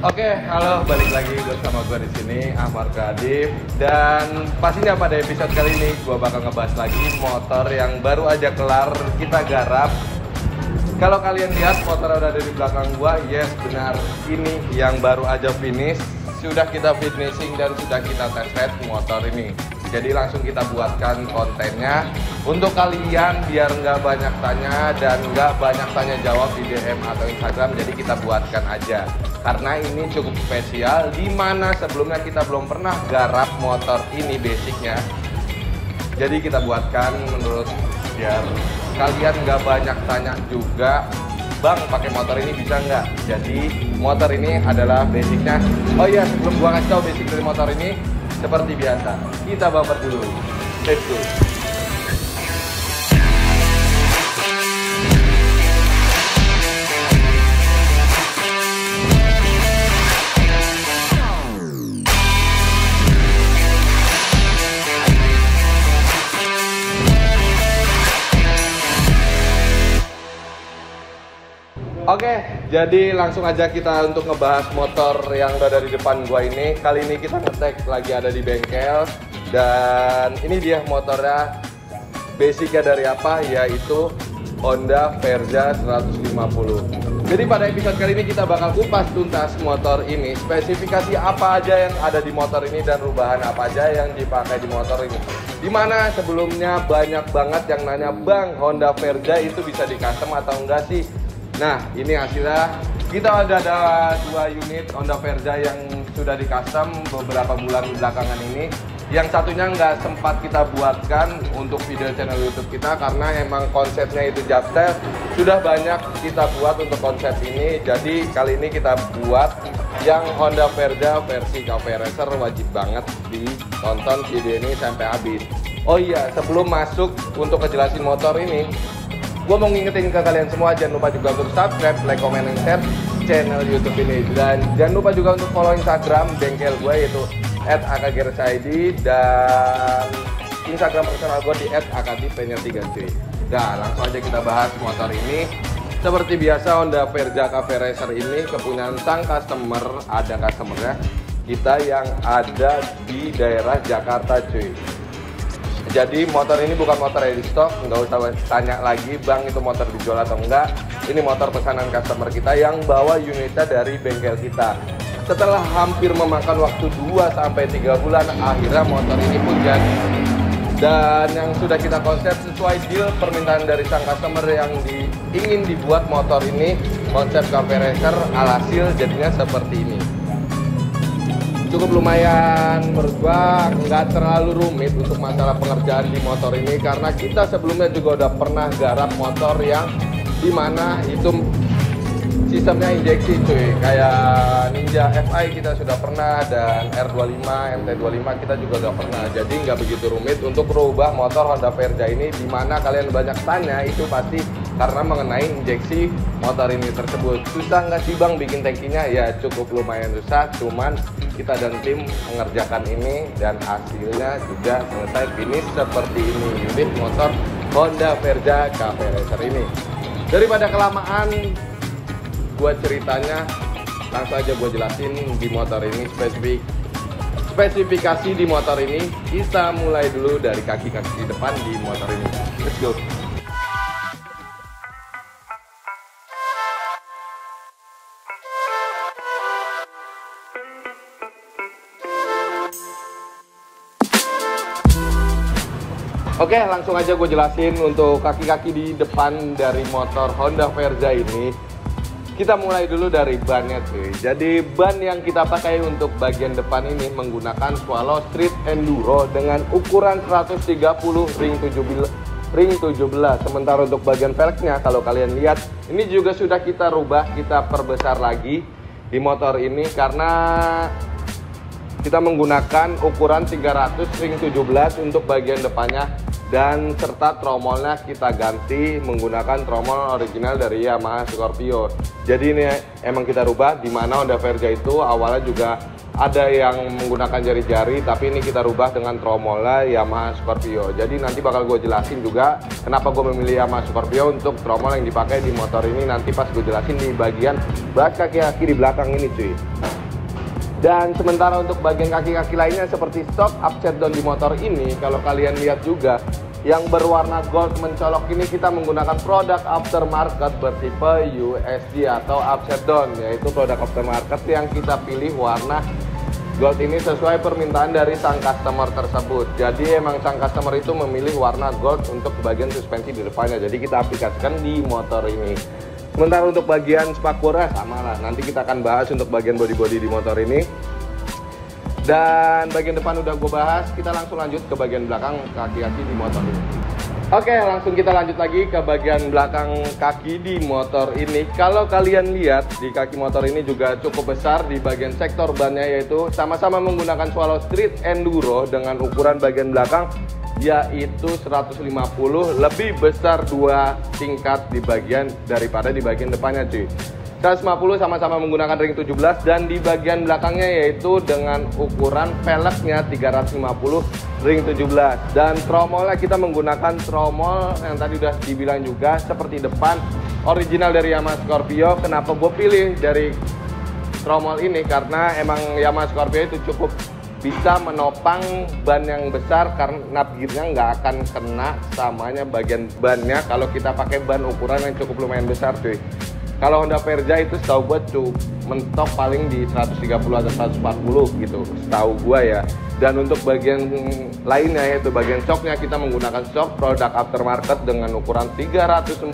Oke, halo, balik lagi bersama gue di sini, Ahmad Kadif. Dan pastinya pada episode kali ini gue bakal ngebahas lagi motor yang baru aja kelar kita garap. Kalau kalian lihat motor udah ada di belakang gue, yes benar, ini yang baru aja finish. Sudah kita finishing dan sudah kita test ride motor ini. Jadi langsung kita buatkan kontennya untuk kalian biar nggak banyak tanya dan nggak banyak tanya jawab di DM atau Instagram. Jadi kita buatkan aja karena ini cukup spesial, dimana sebelumnya kita belum pernah garap motor ini basicnya. Jadi kita buatkan menurut biar kalian nggak banyak tanya juga, Bang pakai motor ini bisa nggak? Jadi motor ini adalah basicnya. Oh iya, sebelum gua kasih tahu basic dari motor ini, seperti biasa kita bumper dulu. Let's go. Oke, jadi langsung aja kita untuk ngebahas motor yang udah dari depan gua ini. Kali ini kita ngetek lagi ada di bengkel. Dan ini dia motornya. Basicnya dari apa? Yaitu Honda Verza 150. Jadi pada episode kali ini kita bakal kupas tuntas motor ini. Spesifikasi apa aja yang ada di motor ini dan perubahan apa aja yang dipakai di motor ini. Dimana sebelumnya banyak banget yang nanya, Bang Honda Verza itu bisa di custom atau enggak sih? Nah, ini hasilnya. Kita ada 2 unit Honda Verza yang sudah di custom beberapa bulan belakangan ini. Yang satunya nggak sempat kita buatkan untuk video channel YouTube kita karena emang konsepnya itu Japstyle. Sudah banyak kita buat untuk konsep ini. Jadi kali ini kita buat yang Honda Verza versi Cafe Racer. Wajib banget ditonton video ini sampai habis. Oh iya, sebelum masuk untuk ngejelasin motor ini, gue mau ngingetin ke kalian semua, jangan lupa juga untuk subscribe, like, comment, dan share channel YouTube ini. Dan jangan lupa juga untuk follow Instagram bengkel gue yaitu @akgrsid dan Instagram personal gue di @akdipenya3c. Nah, langsung aja kita bahas motor ini. Seperti biasa Honda Verza Cafe Racer ini kepunyaan sang customer, ada customernya kita yang ada di daerah Jakarta cuy. Jadi motor ini bukan motor ready stock, nggak usah tanya lagi Bang itu motor dijual atau enggak. Ini motor pesanan customer kita yang bawa unitnya dari bengkel kita. Setelah hampir memakan waktu 2-3 bulan, akhirnya motor ini pun jadi. Dan yang sudah kita konsep sesuai deal permintaan dari sang customer yang ingin dibuat motor ini, konsep Cafe Racer, alhasil jadinya seperti ini. Cukup lumayan menurut gua, nggak terlalu rumit untuk masalah pengerjaan di motor ini karena kita sebelumnya juga udah pernah garap motor yang dimana itu sistemnya injeksi cuy, kayak Ninja FI kita sudah pernah dan R25, MT25 kita juga udah pernah. Jadi nggak begitu rumit untuk merubah motor Honda Verza ini, dimana kalian banyak tanya itu pasti karena mengenai injeksi motor ini tersebut. Susah nggak sih Bang bikin tangkinya? Ya cukup lumayan susah, cuman kita dan tim mengerjakan ini dan hasilnya juga selesai finish seperti ini unit motor Honda Verza Cafe Racer ini. Daripada kelamaan buat ceritanya, langsung aja gue jelasin di motor ini spesifikasi di motor ini. Kita mulai dulu dari kaki-kaki depan di motor ini. Let's go. Oke, langsung aja gue jelasin untuk kaki-kaki di depan dari motor Honda Verza ini. Kita mulai dulu dari bannya cuy. Jadi ban yang kita pakai untuk bagian depan ini menggunakan Swallow Street Enduro dengan ukuran 130 ring 17. Sementara untuk bagian velgnya kalau kalian lihat ini juga sudah kita rubah, kita perbesar lagi di motor ini karena kita menggunakan ukuran 300 ring 17 untuk bagian depannya. Dan serta tromolnya kita ganti menggunakan tromol original dari Yamaha Scorpio. Jadi ini emang kita rubah, dimana Honda Verza itu awalnya juga ada yang menggunakan jari-jari, tapi ini kita rubah dengan tromolnya Yamaha Scorpio. Jadi nanti bakal gue jelasin juga kenapa gue memilih Yamaha Scorpio untuk tromol yang dipakai di motor ini. Nanti pas gue jelasin di bagian bak kaki-kaki di belakang ini cuy. Dan sementara untuk bagian kaki-kaki lainnya seperti shock upside down di motor ini, kalau kalian lihat juga yang berwarna gold mencolok ini kita menggunakan produk aftermarket bertipe USD atau upside down, yaitu produk aftermarket yang kita pilih warna gold ini sesuai permintaan dari sang customer tersebut. Jadi emang sang customer itu memilih warna gold untuk bagian suspensi di depannya, jadi kita aplikasikan di motor ini. Sementara untuk bagian spakbornya sama lah, nanti kita akan bahas untuk bagian body-body di motor ini. Dan bagian depan udah gue bahas, kita langsung lanjut ke bagian belakang kaki-kaki di motor ini. Oke, langsung kita lanjut lagi ke bagian belakang kaki di motor ini. Kalau kalian lihat di kaki motor ini juga cukup besar di bagian sektor bannya, yaitu sama-sama menggunakan Swallow Street Enduro dengan ukuran bagian belakang yaitu 150, lebih besar 2 tingkat di bagian daripada di bagian depannya cuy. 150 sama-sama menggunakan ring 17 dan di bagian belakangnya yaitu dengan ukuran velgnya 350 ring 17. Dan tromolnya kita menggunakan tromol yang tadi udah dibilang juga seperti depan original dari Yamaha Scorpio. Kenapa gue pilih dari tromol ini? Karena emang Yamaha Scorpio itu cukup bisa menopang ban yang besar karena gearnya nggak akan kena samanya bagian bannya kalau kita pakai ban ukuran yang cukup lumayan besar cuy. Kalau Honda Verja itu setahu gue tuh mentok paling di 130 atau 140 gitu, setahu gue ya. Dan untuk bagian lainnya yaitu bagian shocknya kita menggunakan shock produk aftermarket dengan ukuran 340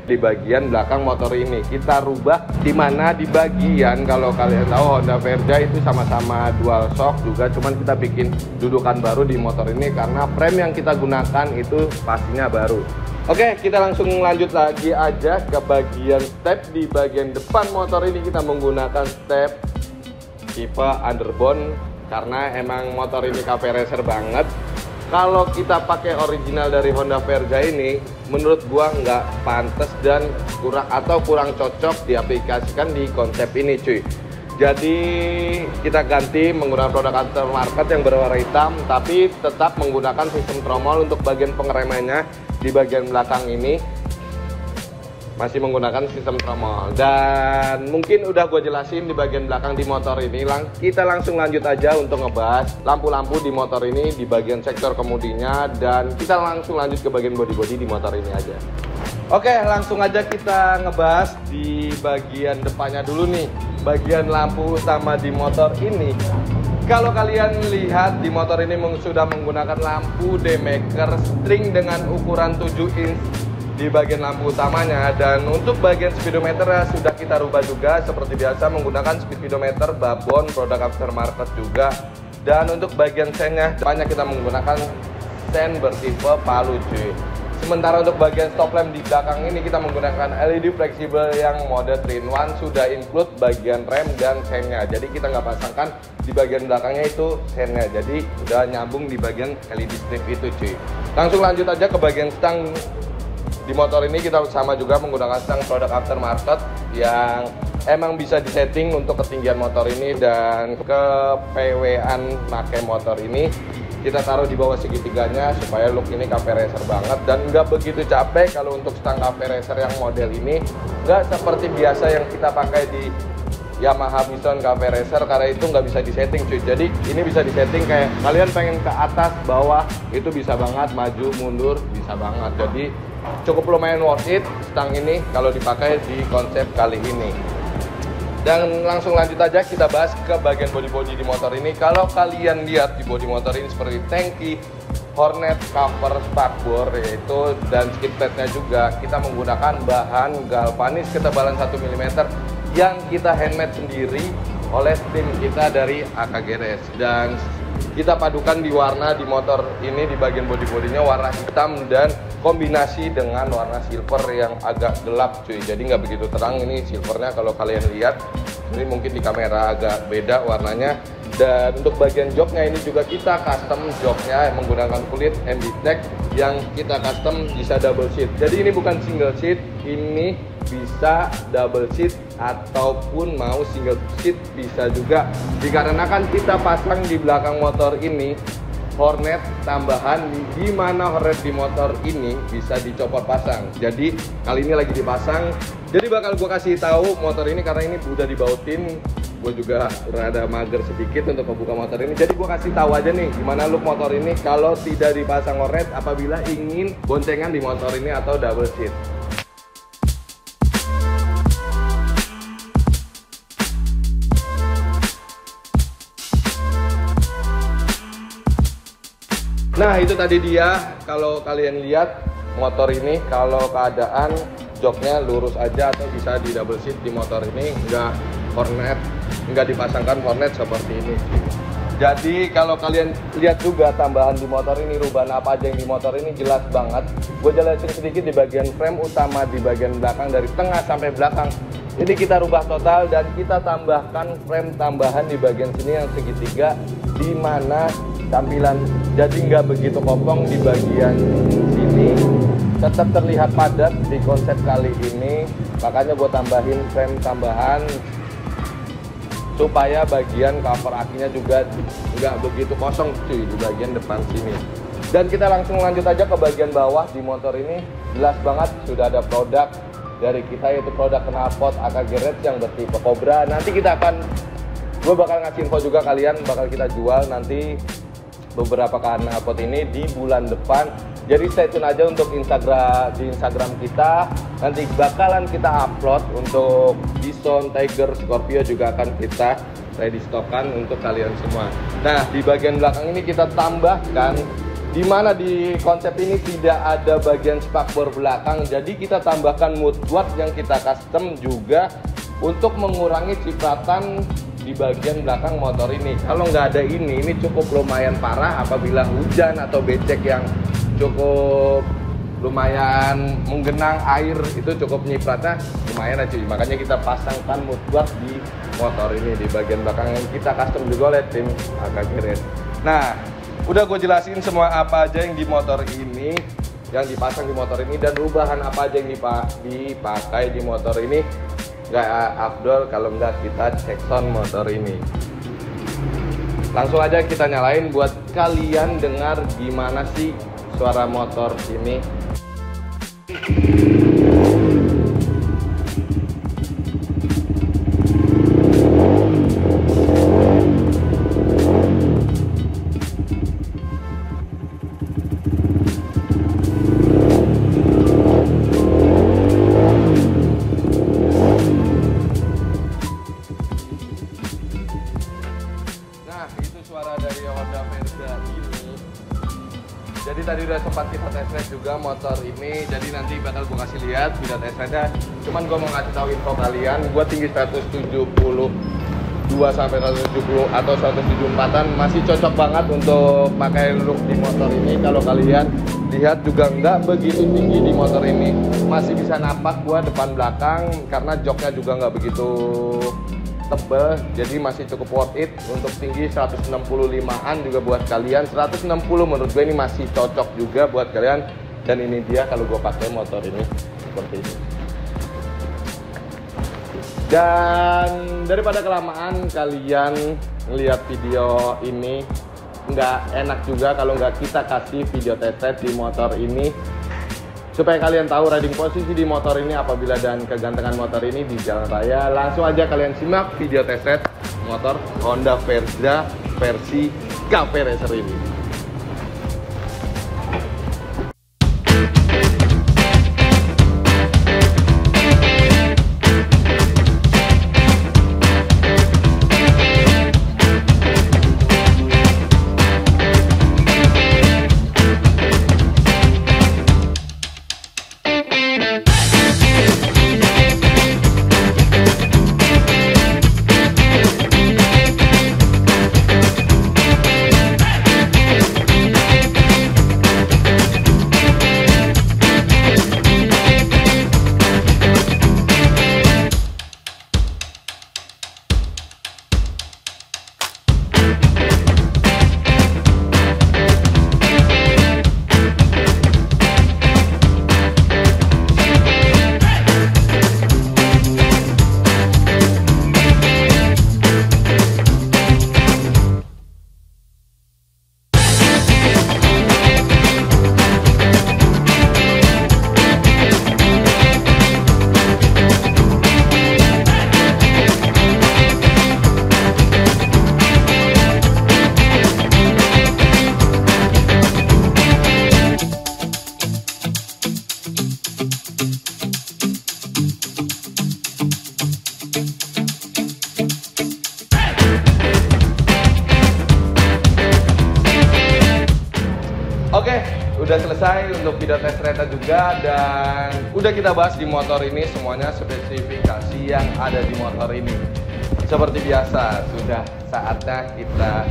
di bagian belakang motor ini. Kita rubah di mana di bagian, kalau kalian tahu Honda Verja itu sama-sama dual shock juga, cuman kita bikin dudukan baru di motor ini karena frame yang kita gunakan itu pastinya baru. Oke, kita langsung lanjut lagi aja ke bagian step. Di bagian depan motor ini kita menggunakan step tipe underbone karena emang motor ini cafe racer banget. Kalau kita pakai original dari Honda Verja ini, menurut gua nggak pantas dan kurang cocok diaplikasikan di konsep ini cuy. Jadi kita ganti menggunakan produk aftermarket yang berwarna hitam, tapi tetap menggunakan sistem tromol untuk bagian pengeremannya. Di bagian belakang ini masih menggunakan sistem tromol. Dan mungkin udah gue jelasin di bagian belakang di motor ini. Kita langsung lanjut aja untuk ngebahas lampu-lampu di motor ini di bagian sektor kemudinya. Dan kita langsung lanjut ke bagian body-body di motor ini aja. Oke, langsung aja kita ngebahas di bagian depannya dulu nih. Bagian lampu utama di motor ini, kalau kalian lihat di motor ini sudah menggunakan lampu daymaker string dengan ukuran 7 inch di bagian lampu utamanya. Dan untuk bagian speedometer sudah kita rubah juga seperti biasa menggunakan speedometer babon produk aftermarket juga. Dan untuk bagian sennya depannya kita menggunakan sen bertipe palu cuy. Sementara untuk bagian stop lamp di belakang ini kita menggunakan LED fleksibel yang mode 3-in-1, sudah include bagian rem dan sennya. Jadi kita nggak pasangkan di bagian belakangnya itu sennya, jadi udah nyambung di bagian LED strip itu cuy. Langsung lanjut aja ke bagian stang. Di motor ini kita sama juga menggunakan stang produk aftermarket yang emang bisa disetting untuk ketinggian motor ini dan ke PW-an pakai motor ini. Kita taruh di bawah segitiganya supaya look ini cafe racer banget dan nggak begitu capek. Kalau untuk stang cafe racer yang model ini nggak seperti biasa yang kita pakai di Yamaha Bison Cafe Racer karena itu nggak bisa disetting cuy. Jadi ini bisa disetting kayak kalian pengen ke atas bawah itu bisa banget, maju mundur bisa banget. Jadi cukup lumayan worth it stang ini kalau dipakai di konsep kali ini. Dan langsung lanjut aja kita bahas ke bagian body-body di motor ini. Kalau kalian lihat di body motor ini seperti tangki, hornet, cover, spakbor yaitu dan skid plate-nya juga kita menggunakan bahan galvanis ketebalan 1 mm yang kita handmade sendiri oleh tim kita dari AKGRS. Dan kita padukan di warna di motor ini di bagian body-bodinya warna hitam dan kombinasi dengan warna silver yang agak gelap cuy. Jadi nggak begitu terang ini silvernya kalau kalian lihat. Ini mungkin di kamera agak beda warnanya. Dan untuk bagian joknya ini juga kita custom joknya menggunakan kulit MB-Tech yang kita custom bisa double seat. Jadi ini bukan single seat, ini bisa double seat ataupun mau single seat bisa juga. Dikarenakan kita pasang di belakang motor ini hornet tambahan, di mana hornet di motor ini bisa dicopot pasang. Jadi kali ini lagi dipasang. Jadi bakal gue kasih tahu motor ini karena ini udah dibautin. Gue juga rada mager sedikit untuk membuka motor ini. Jadi gue kasih tahu aja nih gimana look motor ini kalau tidak dipasang hornet apabila ingin boncengan di motor ini atau double seat. Nah itu tadi dia, kalau kalian lihat motor ini kalau keadaan joknya lurus aja atau bisa di double seat di motor ini, nggak dipasangkan hornet seperti ini. Jadi kalau kalian lihat juga tambahan di motor ini, rubahan apa aja yang di motor ini jelas banget. Gue jelasin sedikit di bagian frame utama, di bagian belakang dari tengah sampai belakang. Ini kita rubah total dan kita tambahkan frame tambahan di bagian sini yang segitiga, di mana tampilan jadi nggak begitu kopong di bagian sini, tetap terlihat padat di konsep kali ini. Makanya gue tambahin frame tambahan supaya bagian cover akinya juga nggak begitu kosong cuy di bagian depan sini. Dan kita langsung lanjut aja ke bagian bawah. Di motor ini jelas banget sudah ada produk dari kita, yaitu produk knalpot AKG Red yang bertipe Cobra. Nanti gue bakal ngasih info juga, kalian bakal kita jual nanti beberapa knalpot ini di bulan depan. Jadi stay tune aja untuk di Instagram kita. Nanti bakalan kita upload untuk Bison, Tiger, Scorpio juga akan kita ready stokkan untuk kalian semua. Nah di bagian belakang ini kita tambahkan, di mana di konsep ini tidak ada bagian spakbor belakang. Jadi kita tambahkan mudguard yang kita custom juga untuk mengurangi cipratan di bagian belakang motor ini. Kalau nggak ada ini cukup lumayan parah apabila hujan atau becek yang cukup lumayan menggenang air, itu cukup nyipratnya lumayan aja. Makanya kita pasangkan mudguard di motor ini di bagian belakang yang kita custom juga oleh tim AKG Red. Nah udah gue jelasin semua apa aja yang di motor ini, yang dipasang di motor ini, dan rubahan apa aja yang dipakai di motor ini. Nggak afdol kalau nggak kita cek sound motor ini. Langsung aja kita nyalain buat kalian dengar gimana sih suara motor ini. Suara dari Honda Verza ini. Jadi tadi udah sempat kita test ride juga motor ini. Jadi nanti bakal gue kasih lihat video test ride-nya. Cuman gue mau ngasih tahu info kalian, gue tinggi 172 sampai 170 atau 174-an, masih cocok banget untuk pakai look di motor ini. Kalau kalian lihat juga nggak begitu tinggi di motor ini, masih bisa napak gue depan belakang karena joknya juga nggak begitu tebel, jadi masih cukup worth it. Untuk tinggi 165an juga buat kalian, 160 menurut gue ini masih cocok juga buat kalian. Dan ini dia kalau gue pakai motor ini seperti ini. Dan daripada kelamaan kalian ngeliat video ini, nggak enak juga kalau nggak kita kasih video test ride di motor ini, supaya kalian tahu riding posisi di motor ini apabila dan kegantengan motor ini di jalan raya. Langsung aja kalian simak video test ride motor Honda Verza versi Cafe Racer ini. udah selesai untuk video tes kereta juga, dan udah kita bahas di motor ini semuanya spesifikasi yang ada di motor ini. Seperti biasa, sudah saatnya kita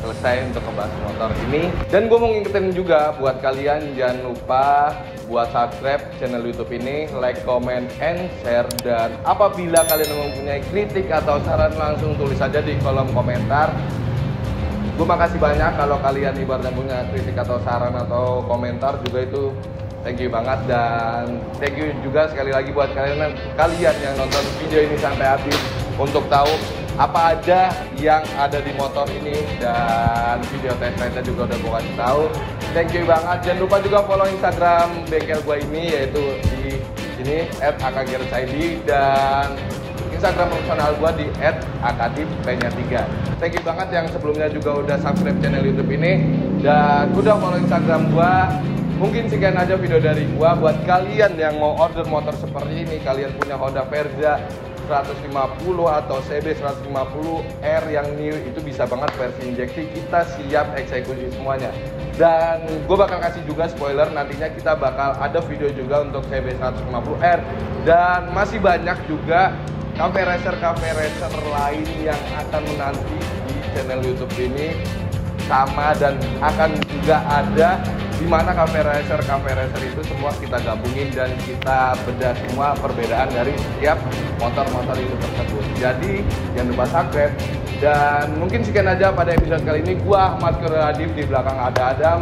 selesai untuk ngebahas motor ini. Dan gue mau ngingetin juga buat kalian, jangan lupa buat subscribe channel YouTube ini, like, comment, and share. Dan apabila kalian mempunyai kritik atau saran, langsung tulis saja di kolom komentar. Gue makasih banyak kalau kalian ibaratnya punya kritik atau saran atau komentar juga, itu thank you banget. Dan thank you juga sekali lagi buat kalian yang nonton video ini sampai habis untuk tahu apa aja yang ada di motor ini, dan video tes drive juga udah gue kasih tahu. Thank you banget. Jangan lupa juga follow Instagram bengkel gue ini, yaitu di sini @akagirsaidi, dan Instagram personal gue di @akadip-3. Thank you banget yang sebelumnya juga udah subscribe channel YouTube ini dan udah follow Instagram gue. Mungkin sekian aja video dari gue. Buat kalian yang mau order motor seperti ini, kalian punya Honda Verza 150 atau CB 150R yang new, itu bisa banget versi injeksi, kita siap eksekusi semuanya. Dan gue bakal kasih juga spoiler, nantinya kita bakal ada video juga untuk CB 150R, dan masih banyak juga cafe racer lain yang akan menanti di channel YouTube ini sama, dan akan juga ada di mana cafe racer itu semua kita gabungin dan kita bedah semua perbedaan dari setiap motor-motor itu tersebut. Jadi jangan lupa subscribe. Dan mungkin sekian aja pada episode kali ini. Gua Ahmad Kurniadi, di belakang ada Adam.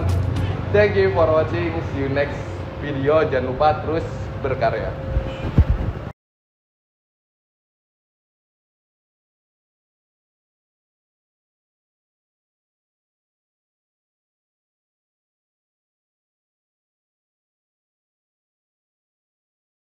Thank you for watching. See you next video. Jangan lupa terus berkarya.